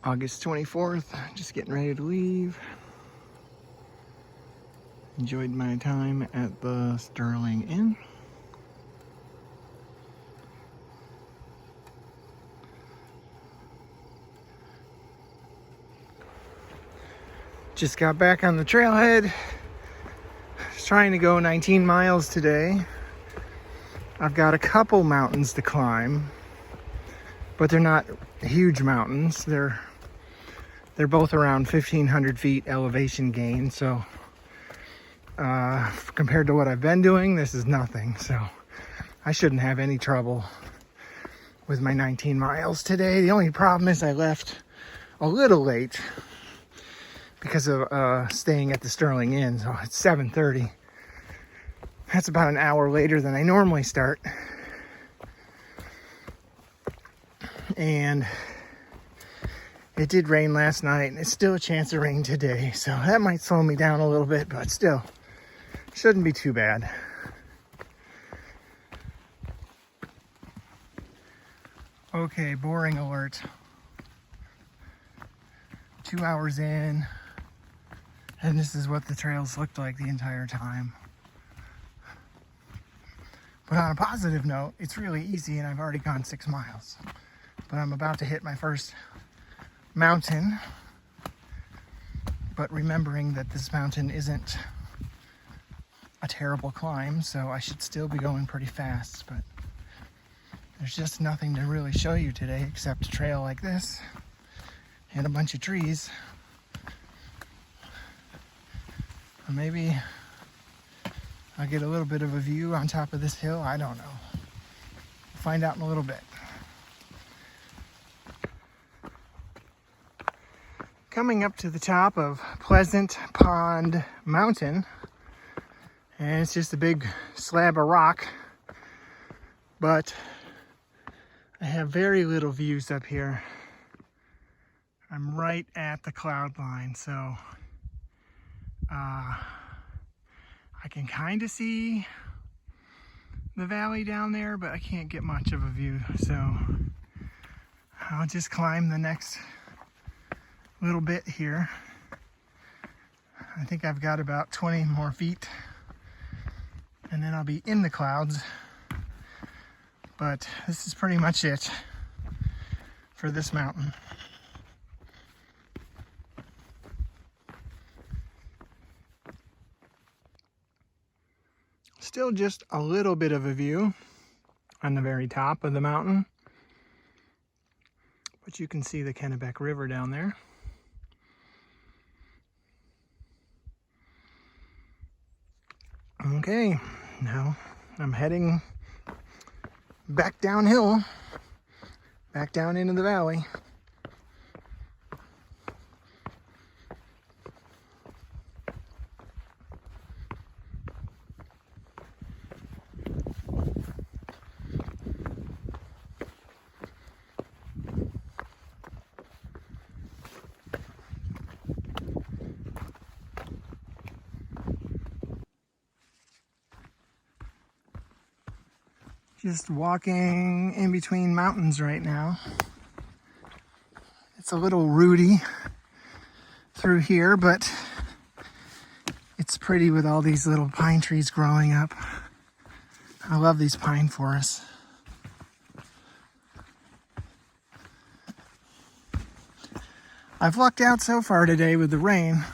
August 24th, just getting ready to leave. Enjoyed my time at the Sterling Inn. Just got back on the trailhead. Just trying to go 19 miles today. I've got a couple mountains to climb, but they're not huge mountains. They're both around 1,500 feet elevation gain, so compared to what I've been doing, this is nothing. So I shouldn't have any trouble with my 19 miles today. The only problem is I left a little late because of staying at the Sterling Inn. So it's 7:30. That's about an hour later than I normally start. And it did rain last night, and it's still a chance of rain today. So that might slow me down a little bit, but still shouldn't be too bad. Okay, boring alert. 2 hours in, and this is what the trails looked like the entire time. But on a positive note, it's really easy, and I've already gone 6 miles. But I'm about to hit my first mountain, but remembering that this mountain isn't a terrible climb, so I should still be going pretty fast. But there's just nothing to really show you today except a trail like this and a bunch of trees. Or maybe I'll get a little bit of a view on top of this hill. I don't know. We'll find out in a little bit. Coming up to the top of Pleasant Pond Mountain, and it's just a big slab of rock, but I have very little views up here. I'm right at the cloud line, so I can kind of see the valley down there, but I can't get much of a view, so I'll just climb the next little bit here. I think I've got about 20 more feet, and then I'll be in the clouds. But this is pretty much it for this mountain. Still just a little bit of a view on the very top of the mountain, but you can see the Kennebec River down there. Okay, now I'm heading back downhill, back down into the valley. Just walking in between mountains right now. It's a little rooty through here, but it's pretty with all these little pine trees growing up. I love these pine forests. I've lucked out so far today with the rain.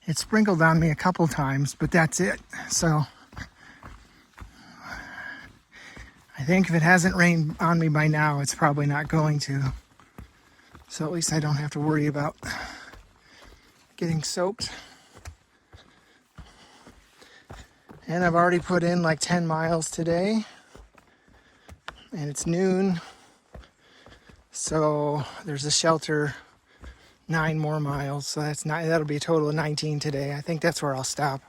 It sprinkled on me a couple times, but that's it. So I think if it hasn't rained on me by now, it's probably not going to. So at least I don't have to worry about getting soaked. And I've already put in like 10 miles today, and it's noon. So there's a shelter 9 more miles. So that'll be a total of 19 today. I think that's where I'll stop.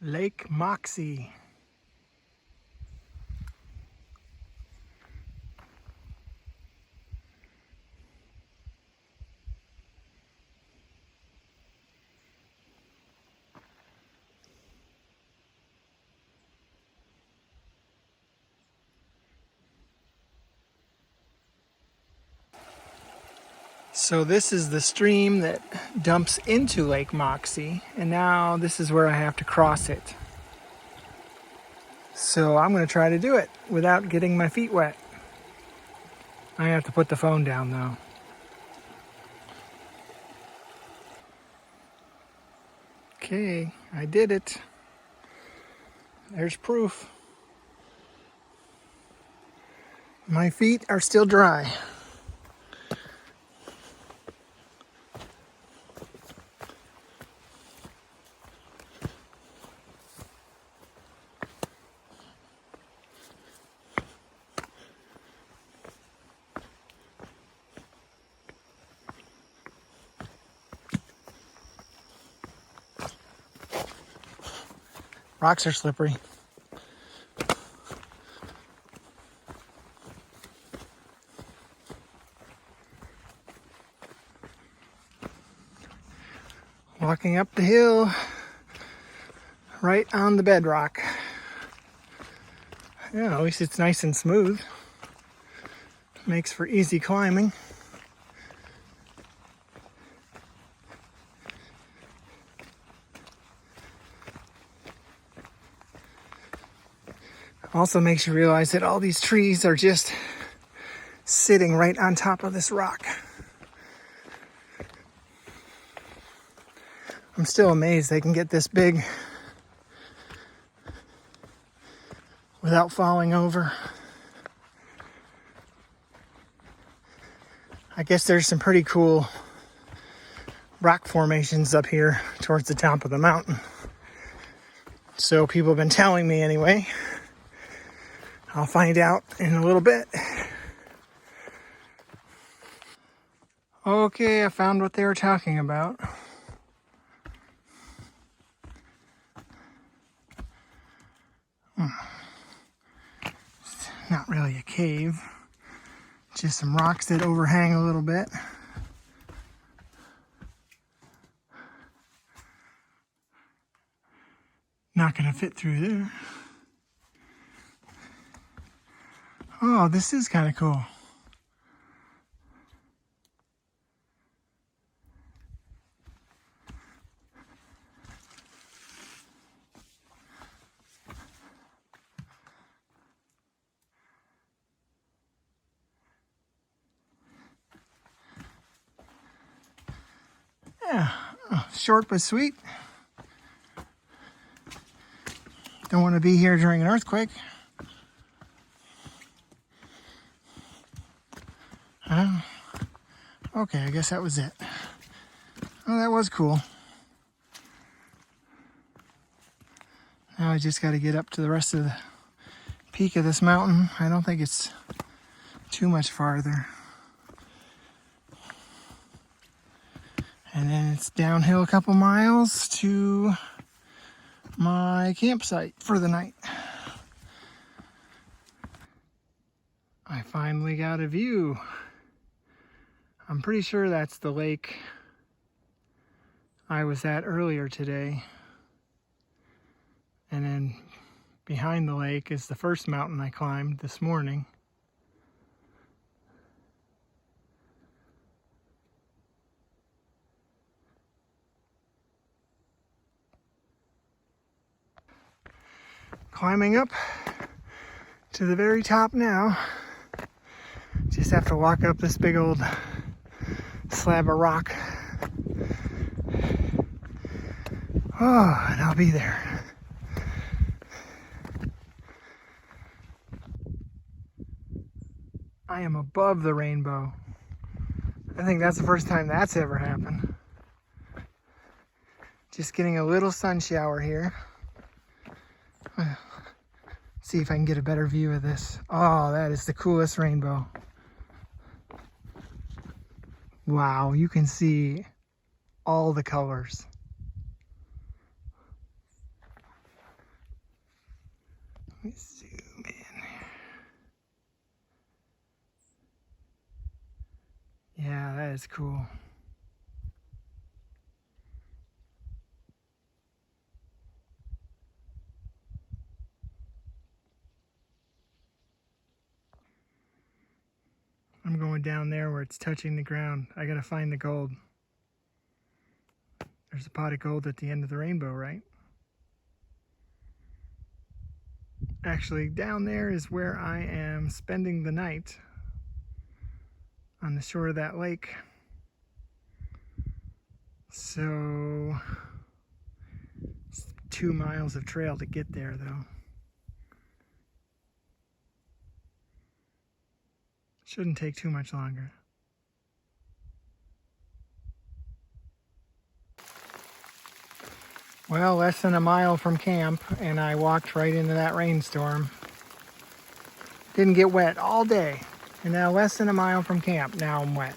Lake Moxie. So this is the stream that dumps into Lake Moxie, and now this is where I have to cross it. So I'm going to try to do it without getting my feet wet. I have to put the phone down though. Okay, I did it. There's proof. My feet are still dry. Rocks are slippery. Walking up the hill, right on the bedrock. Yeah, at least it's nice and smooth. Makes for easy climbing. Also makes you realize that all these trees are just sitting right on top of this rock. I'm still amazed they can get this big without falling over. I guess there's some pretty cool rock formations up here towards the top of the mountain. So people have been telling me anyway. I'll find out in a little bit. Okay, I found what they were talking about. It's not really a cave, just some rocks that overhang a little bit. Not gonna fit through there. Oh, this is kind of cool. Yeah, short but sweet. Don't want to be here during an earthquake. Okay, I guess that was it. Oh, that was cool. Now I just got to get up to the rest of the peak of this mountain. I don't think it's too much farther. And then it's downhill a couple miles to my campsite for the night. I finally got a view. I'm pretty sure that's the lake I was at earlier today. And then behind the lake is the first mountain I climbed this morning. Climbing up to the very top now. Just have to walk up this big old slab of rock. Oh, and I'll be there. I am above the rainbow. I think that's the first time that's ever happened. Just getting a little sun shower here. See if I can get a better view of this. Oh, that is the coolest rainbow. Wow, you can see all the colors. Let me zoom in. Yeah, that is cool. I'm going down there where it's touching the ground. I gotta find the gold. There's a pot of gold at the end of the rainbow, right? Actually, down there is where I am spending the night, on the shore of that lake. So, it's 2 miles of trail to get there, though. Shouldn't take too much longer. Well, less than a mile from camp, and I walked right into that rainstorm. Didn't get wet all day, and now less than a mile from camp, now I'm wet.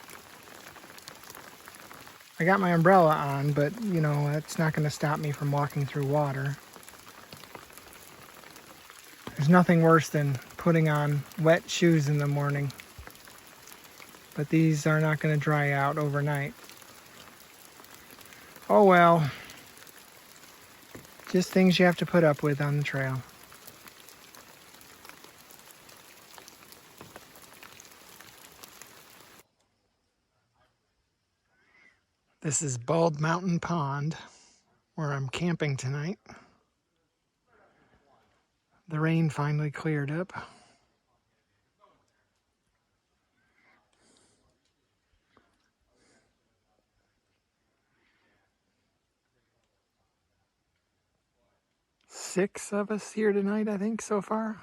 I got my umbrella on, but you know, that's not going to stop me from walking through water. There's nothing worse than putting on wet shoes in the morning, but these are not going to dry out overnight. Oh well. Just things you have to put up with on the trail. This is Bald Mountain Pond, where I'm camping tonight. The rain finally cleared up. Six of us here tonight, I think, so far.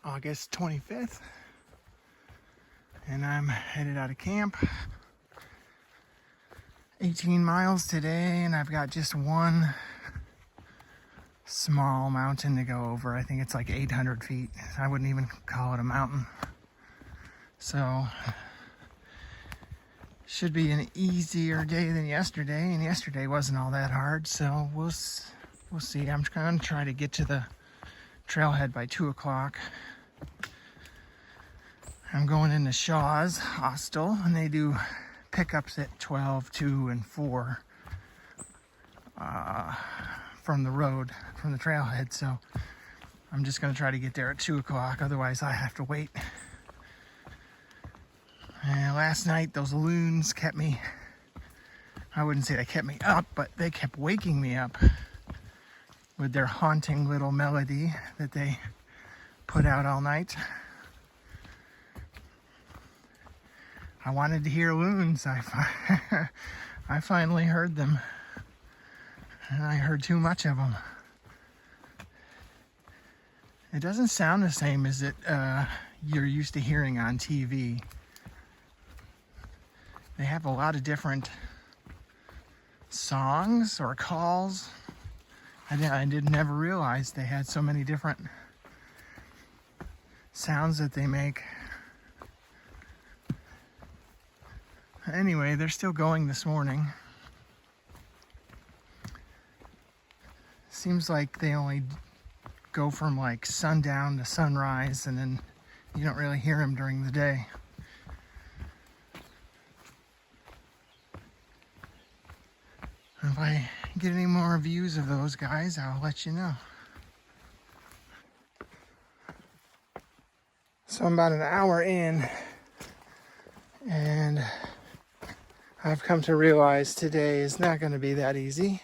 August 25th, and I'm headed out of camp. 18 miles today, and I've got just one small mountain to go over. I think it's like 800 feet. I wouldn't even call it a mountain. So, should be an easier day than yesterday, and yesterday wasn't all that hard, so we'll see. I'm going to try to get to the trailhead by 2 o'clock. I'm going into Shaw's Hostel, and they do pickups at 12, 2, and 4 from the road, from the trailhead. So I'm just going to try to get there at 2 o'clock. Otherwise, I have to wait. And last night, those loons kept me, I wouldn't say they kept me up, but they kept waking me up with their haunting little melody that they put out all night. I wanted to hear loons. I finally heard them. And I heard too much of them. It doesn't sound the same as you're used to hearing on TV. They have a lot of different songs or calls. I did never realize they had so many different sounds that they make. Anyway, they're still going this morning. Seems like they only go from like sundown to sunrise, and then you don't really hear them during the day. If I get any more views of those guys, I'll let you know. So I'm about an hour in, and I've come to realize today is not going to be that easy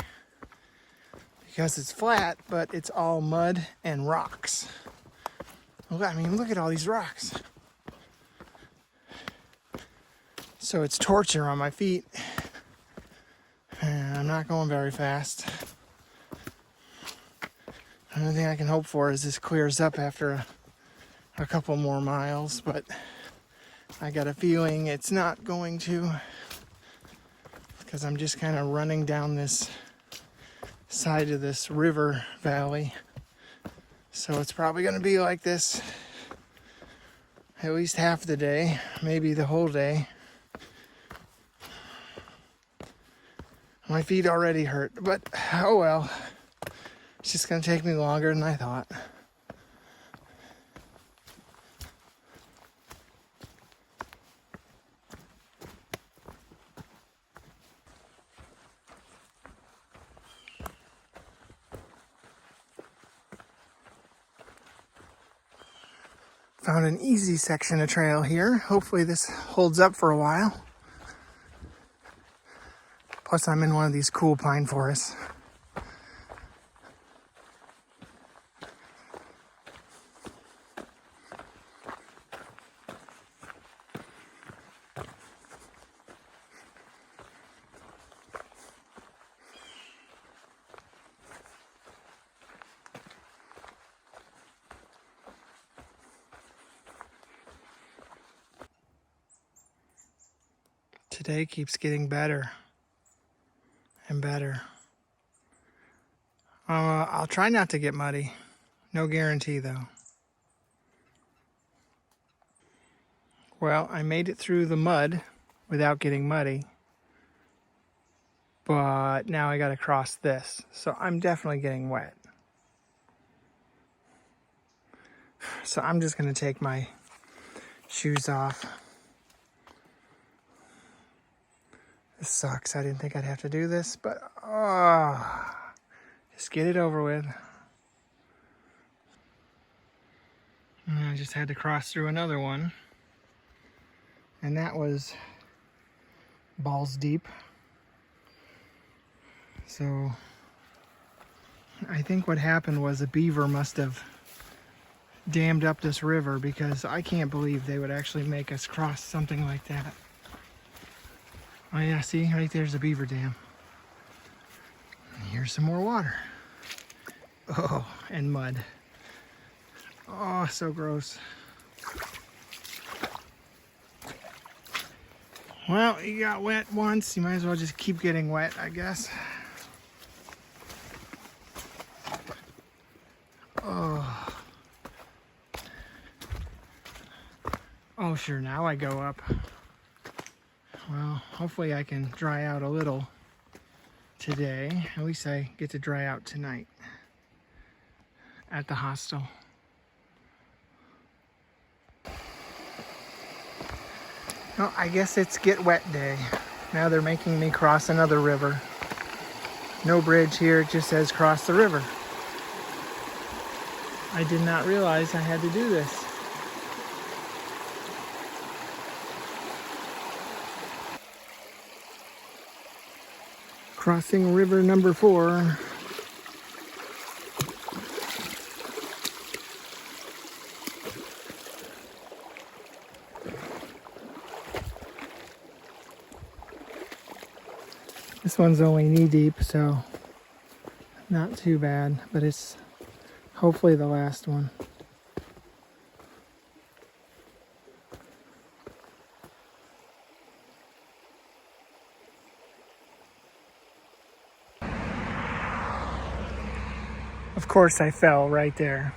because it's flat, but it's all mud and rocks. I mean, look at all these rocks. So it's torture on my feet, and I'm not going very fast. The only thing I can hope for is this clears up after a couple more miles, but I got a feeling it's not going to, because I'm just kind of running down this side of this river valley. So it's probably going to be like this at least half the day, maybe the whole day. My feet already hurt, but oh well. It's just going to take me longer than I thought. Found an easy section of trail here. Hopefully this holds up for a while. Plus I'm in one of these cool pine forests. Today keeps getting better and better. I'll try not to get muddy. No guarantee though. Well, I made it through the mud without getting muddy. But now I gotta cross this. So I'm definitely getting wet. So I'm just gonna take my shoes off. This sucks. I didn't think I'd have to do this, but just get it over with. And I just had to cross through another one. And that was balls deep. So I think what happened was a beaver must have dammed up this river, because I can't believe they would actually make us cross something like that. Oh yeah, see, right there's a beaver dam. And here's some more water. Oh, and mud. Oh, so gross. Well, you got wet once, you might as well just keep getting wet, I guess. Oh. Oh, sure, now I go up. Well, hopefully I can dry out a little today. At least I get to dry out tonight at the hostel. Well, I guess it's get wet day. Now they're making me cross another river. No bridge here, it just says cross the river. I did not realize I had to do this. Crossing river number 4. This one's only knee deep, so Not too bad, but it's hopefully the last one. Of course I fell right there.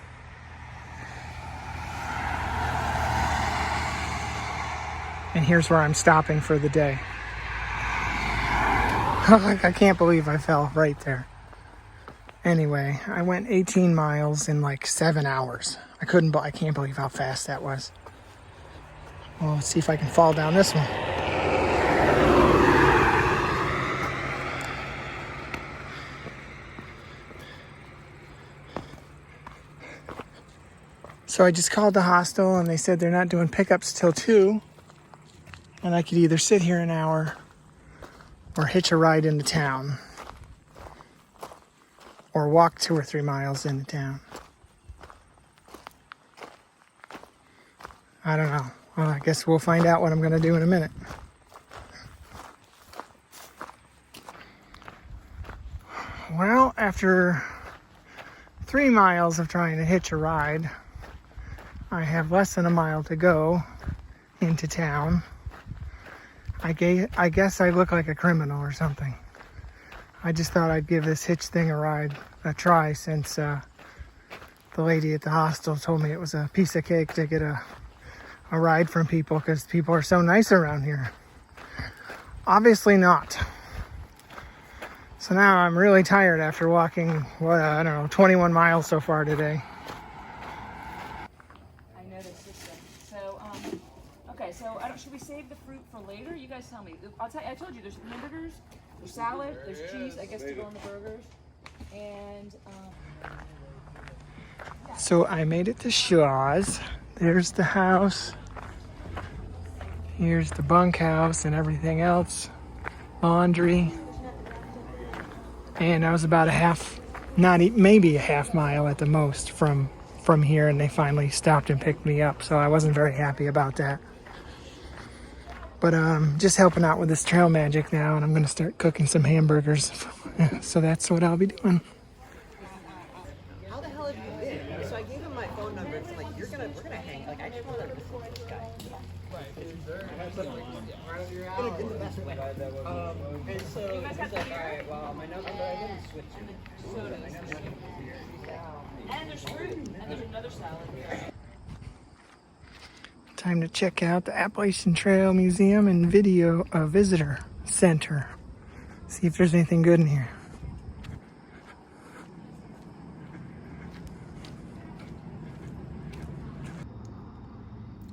And here's where I'm stopping for the day. I can't believe I fell right there. Anyway, I went 18 miles in like 7 hours. I can't believe how fast that was. Well, let's see if I can fall down this one. So I just called the hostel and they said they're not doing pickups till 2. And I could either sit here an hour or hitch a ride into town. Or walk 2 or 3 miles into town. I don't know. Well, I guess we'll find out what I'm going to do in a minute. Well, after 3 miles of trying to hitch a ride, I have less than a mile to go into town. I guess I look like a criminal or something. I just thought I'd give this hitch thing a try since the lady at the hostel told me it was a piece of cake to get a ride from people because people are so nice around here. Obviously not. So now I'm really tired after walking, 21 miles so far today. I know the system. So, okay, so should we save the fruit for later? You guys tell me. I told you there's hamburgers, there's salad, there's cheese, I guess, to go on the burgers. And, So I made it to Shaw's. There's the house. Here's the bunkhouse and everything else. Laundry. And I was about maybe a half mile at the most from here, and they finally stopped and picked me up. So I wasn't very happy about that. But just helping out with this trail magic now, and I'm going to start cooking some hamburgers. So that's what I'll be doing. How the hell have you been? So I gave him my phone number. It's like, we're gonna hang. Like, I just want to record this guy. In the best way. And so he's like, all right, well, my number, I didn't switch it. and there's fruit, and there's another salad here. Time to check out the Appalachian Trail Museum and Visitor Center. See if there's anything good in here.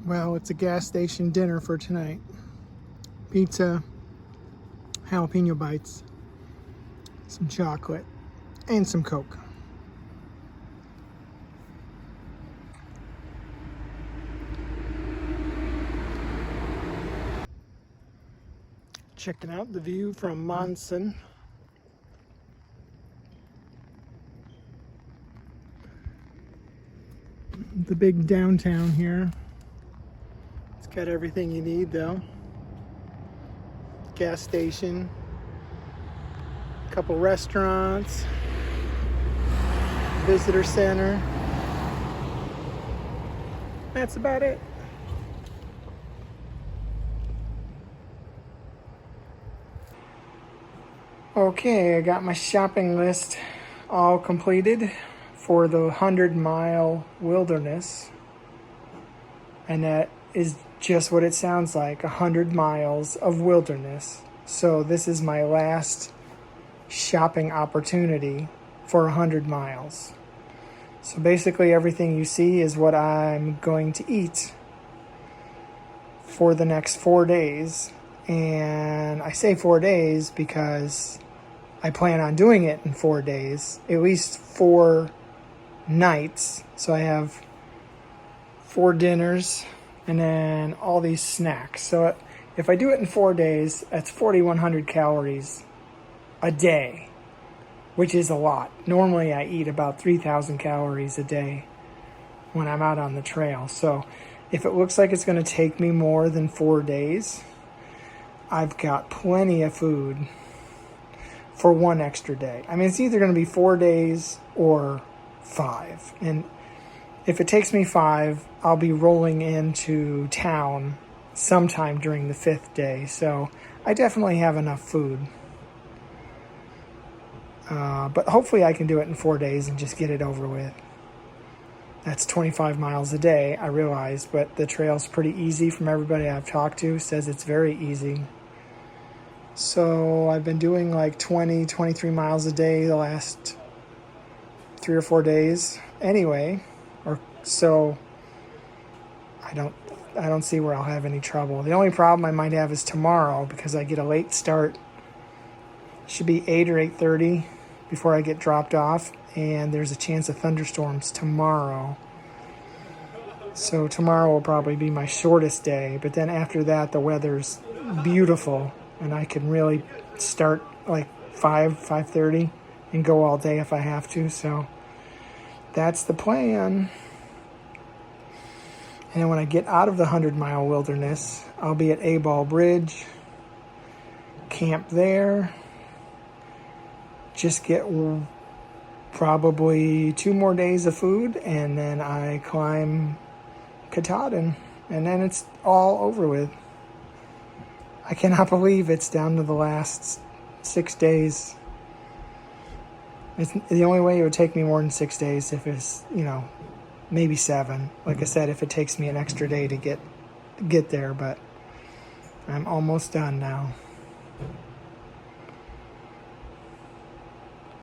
Well, it's a gas station dinner for tonight. Pizza, jalapeno bites, some chocolate, and some Coke. Checking out the view from Monson. The big downtown here. It's got everything you need though. Gas station, a couple restaurants, visitor center. That's about it. Okay, I got my shopping list all completed for the 100-mile wilderness. And that is just what it sounds like, 100 miles of wilderness. So this is my last shopping opportunity for 100 miles. So basically everything you see is what I'm going to eat for the next 4 days. And I say 4 days because I plan on doing it in 4 days, at least 4 nights. So I have 4 dinners and then all these snacks. So if I do it in 4 days, that's 4,100 calories a day, which is a lot. Normally I eat about 3,000 calories a day when I'm out on the trail. So if it looks like it's going to take me more than 4 days, I've got plenty of food for one extra day. I mean, it's either going to be 4 days or 5. And if it takes me 5, I'll be rolling into town sometime during the 5th day. So I definitely have enough food. But hopefully I can do it in 4 days and just get it over with. That's 25 miles a day, I realize, but the trail's pretty easy from everybody I've talked to. Says it's very easy. So I've been doing like 20, 23 miles a day the last 3 or 4 days anyway. So I don't see where I'll have any trouble. The only problem I might have is tomorrow because I get a late start. Should be 8 or 8:30 before I get dropped off, and there's a chance of thunderstorms tomorrow. So tomorrow will probably be my shortest day, but then after that the weather's beautiful and I can really start like 5:30 and go all day if I have to. So that's the plan. And then when I get out of the 100-mile wilderness, I'll be at A-Ball Bridge, camp there, just get probably 2 more days of food, and then I climb Katahdin, and then it's all over with. I cannot believe it's down to the last 6 days. It's the only way it would take me more than 6 days if it's, maybe 7. Like I said, if it takes me an extra day to get there, but I'm almost done now.